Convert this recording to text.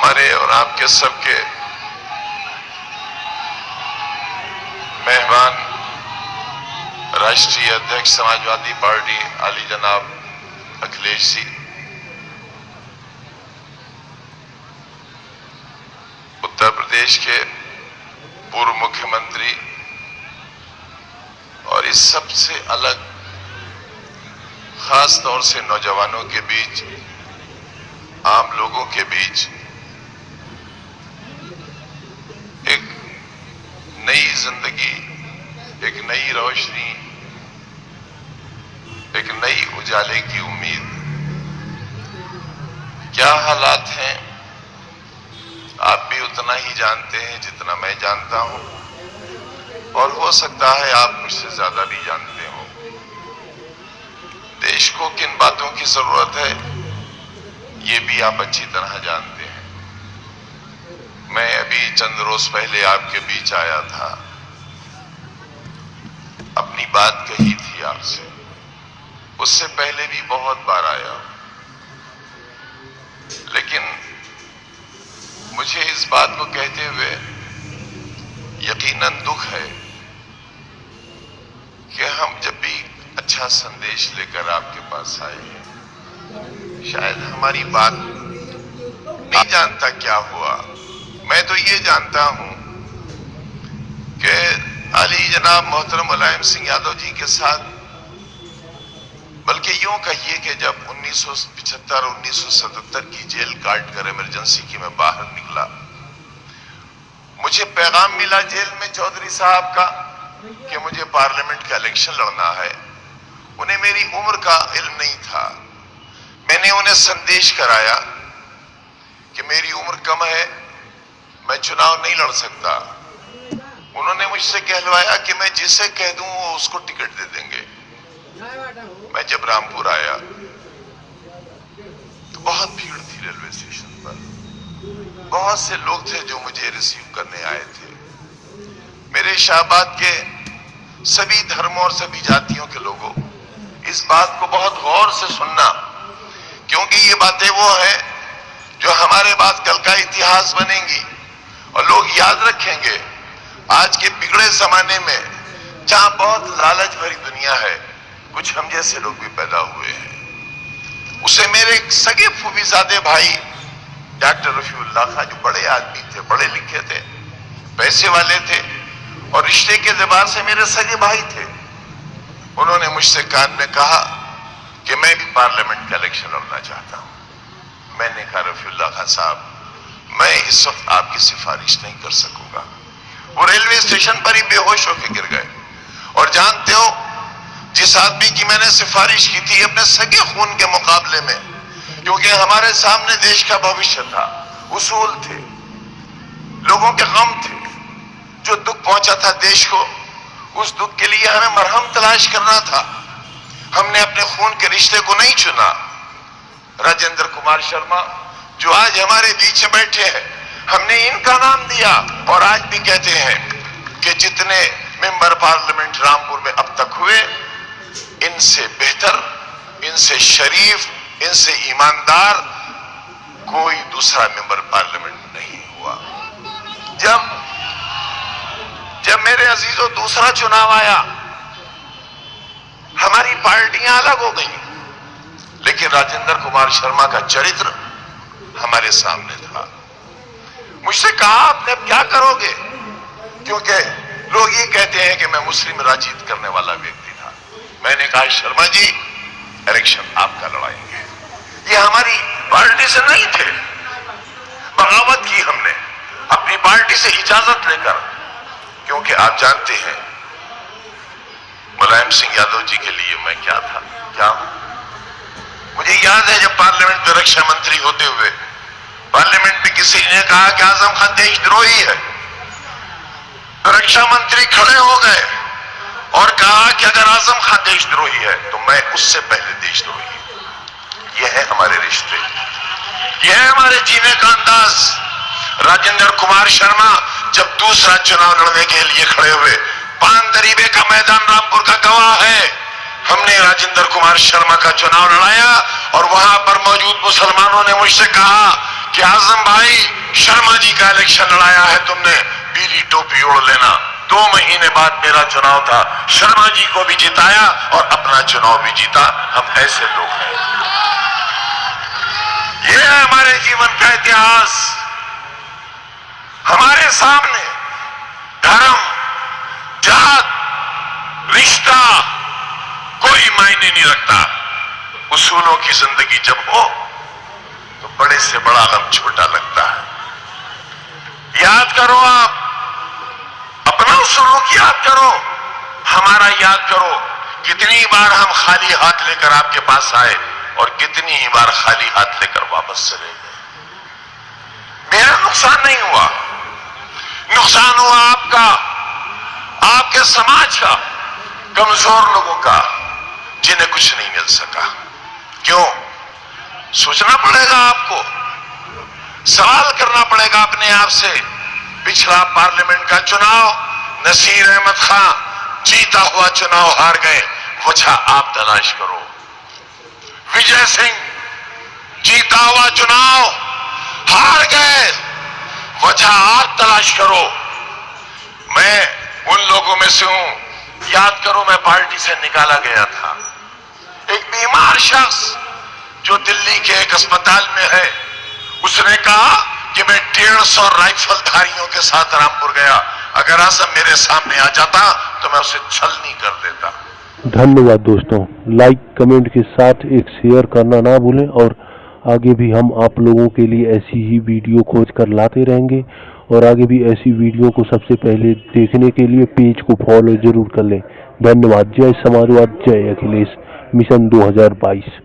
हमारे और आपके सबके मेहमान राष्ट्रीय अध्यक्ष समाजवादी पार्टी आली जनाब अखिलेश जी, उत्तर प्रदेश के पूर्व मुख्यमंत्री और इस सबसे अलग खास तौर से नौजवानों के बीच, आम लोगों के बीच एक नई जिंदगी, एक नई रोशनी, एक नई उजाले की उम्मीद। क्या हालात हैं आप भी उतना ही जानते हैं जितना मैं जानता हूं, और हो सकता है आप मुझसे ज्यादा भी जानते हो। देश को किन बातों की जरूरत है ये भी आप अच्छी तरह जानते हैं। मैं अभी चंद रोज पहले आपके बीच आया था, अपनी बात कही थी आपसे, उससे पहले भी बहुत बार आया, लेकिन मुझे इस बात को कहते हुए यकीनन दुख है कि हम जब भी अच्छा संदेश लेकर आपके पास आए हैं, शायद हमारी बात नहीं जानता क्या हुआ। मैं तो ये जानता हूं कि आली जनाब मोहतरम मुलायम सिंह यादव जी के साथ, बल्कि यूं कहिए कि जब 1975 और 1977 की जेल काट कर इमरजेंसी की मैं बाहर निकला, मुझे पैगाम मिला जेल में चौधरी साहब का कि मुझे पार्लियामेंट का इलेक्शन लड़ना है। उन्हें मेरी उम्र का इल्म नहीं था। मैंने उन्हें संदेश कराया कि मेरी उम्र कम है, मैं चुनाव नहीं लड़ सकता। उन्होंने मुझसे कहलवाया कि मैं जिसे कह दूं वो उसको टिकट दे देंगे। मैं जब रामपुर आया तो बहुत भीड़ थी रेलवे स्टेशन पर, बहुत से लोग थे जो मुझे रिसीव करने आए थे। मेरे शाहबाद के सभी धर्मों और सभी जातियों के लोगों, इस बात को बहुत गौर से सुनना, क्योंकि ये बातें वो हैं जो हमारे बाद कल का इतिहास बनेंगी और लोग याद रखेंगे। आज के बिगड़े जमाने में जहां बहुत लालच भरी दुनिया है, कुछ हम जैसे लोग भी पैदा हुए हैं। उसे मेरे सगे फूफीजादे भाई डॉक्टर रफीउल्लाह खां, जो बड़े आदमी थे, पढ़े लिखे थे, पैसे वाले थे और रिश्ते के एतबार से मेरे सगे भाई थे, उन्होंने मुझसे कान में कहा कि मैं भी पार्लियामेंट का इलेक्शन लड़ना चाहता हूं। मैंने कहा रफीउल्लाह खां साहब, मैं इस वक्त आपकी सिफारिश नहीं कर सकूंगा। वो रेलवे स्टेशन पर ही बेहोश होकर गिर गए। और जानते हो, जिस आदमी की मैंने सिफारिश की थी अपने सगे खून के मुकाबले में, क्योंकि हमारे सामने देश का भविष्य था, उसूल थे, लोगों के गम थे, जो दुख पहुंचा था देश को, उस दुख के लिए हमें मरहम तलाश करना था। हमने अपने खून के रिश्ते को नहीं चुना। राजेंद्र कुमार शर्मा जो आज हमारे बीच में बैठे हैं, हमने इनका नाम दिया और आज भी कहते हैं कि जितने मेंबर पार्लियामेंट रामपुर में अब तक हुए, इनसे बेहतर, इनसे शरीफ, इनसे ईमानदार कोई दूसरा मेंबर पार्लियामेंट नहीं हुआ। जब मेरे अजीजों दूसरा चुनाव आया, हमारी पार्टियां अलग हो गई, लेकिन राजेंद्र कुमार शर्मा का चरित्र हमारे सामने था। मुझसे कहा आपने अब क्या करोगे, क्योंकि लोग ये कहते हैं कि मैं मुस्लिम राजनीति करने वाला व्यक्ति था। मैंने कहा शर्मा जी, इलेक्शन आपका लड़ाएंगे। ये हमारी पार्टी से नहीं थे, बगावत की हमने अपनी पार्टी से इजाजत लेकर, क्योंकि आप जानते हैं मुलायम सिंह यादव जी के लिए मैं क्या था, क्या हूं। मुझे याद है जब पार्लियामेंट में रक्षा मंत्री होते हुए पार्लियामेंट में किसी ने कहा कि आजम खान देशद्रोही है, तो रक्षा मंत्री खड़े हो गए और कहा कि अगर आजम खान देशद्रोही है तो मैं उससे पहले देशद्रोही हूं। यह है हमारे रिश्ते, यह है हमारे जीने का अंदाज। राजेंद्र कुमार शर्मा जब दूसरा चुनाव लड़ने के लिए खड़े हुए, पान तरीबे का मैदान रामपुर का गवाह है, हमने राजेंद्र कुमार शर्मा का चुनाव लड़ाया और वहां पर मौजूद मुसलमानों ने मुझसे कहा कि आजम भाई शर्मा जी का इलेक्शन लड़ाया है तुमने, पीली टोपी ओढ़ लेना। 2 महीने बाद मेरा चुनाव था, शर्मा जी को भी जिताया और अपना चुनाव भी जीता। हम ऐसे लोग हैं। यह है हमारे जीवन का इतिहास। हमारे सामने धर्म, जात, रिश्ता कोई मायने नहीं रखता। उसूलों की जिंदगी जब हो तो बड़े से बड़ा गम छोटा लगता है। याद करो, आप अपना उसूलों याद करो, हमारा याद करो। कितनी बार हम खाली हाथ लेकर आपके पास आए और कितनी ही बार खाली हाथ लेकर वापस चले गए। मेरा नुकसान नहीं हुआ, नुकसान हुआ आपका, आपके समाज का, कमजोर लोगों का, जिन्हें कुछ नहीं मिल सका। क्यों? सोचना पड़ेगा आपको, सवाल करना पड़ेगा अपने आप से। पिछला पार्लियामेंट का चुनाव नसीर अहमद खान जीता हुआ चुनाव हार गए, वजह आप तलाश करो। विजय सिंह जीता हुआ चुनाव हार गए, वजह आप तलाश करो। मैं उन लोगों में से हूं, याद करो मैं पार्टी से निकाला गया था। एक बीमार शख्स जो दिल्ली के एक अस्पताल में है, उसने कहा कि मैं 150 राइफलधारियों के साथ रामपुर गया, अगर आजम मेरे सामने आ जाता तो मैं उसे छलनी कर देता। धन्यवाद दोस्तों, लाइक कमेंट के साथ एक शेयर करना ना भूलें और आगे भी हम आप लोगों के लिए ऐसी ही वीडियो खोज कर लाते रहेंगे और आगे भी ऐसी वीडियो को सबसे पहले देखने के लिए पेज को फॉलो जरूर कर लें। धन्यवाद। जय समाजवाद, जय अखिलेश मिशन 2022।